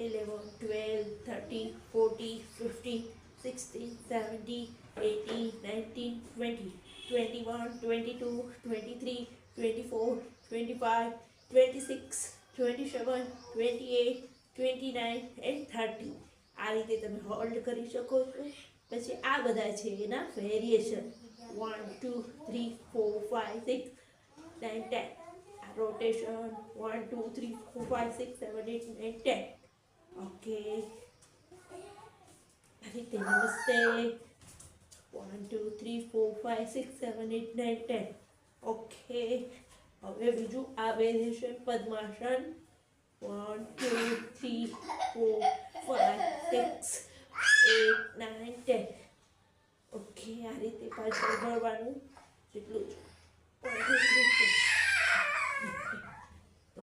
11, 12, 13, 14, 15, 16, 17, 18, 19, 20, 21, 22, 23, 24, 25, 26, 27, 28, 29 and 30. આ રીતે તમે હોલ્ડ કરી શકો છો. પછી આ બધા છે એના વેરિએશન 1 2 3 4 5 6 9 10. આ રોટેશન 1 2 3 4 5 6 7 8 9 10. ઓકે, આ રીતે નમસ્તે 1 2 3 4 5 6 7 8 9 10. ઓકે, હવે બીજું આ વેરિએશન પદ્માસન 1 2 3 4 5 6 8 9 10. ઓકે, આ રીતે પાછળ ભરવાનું જેટલું જ.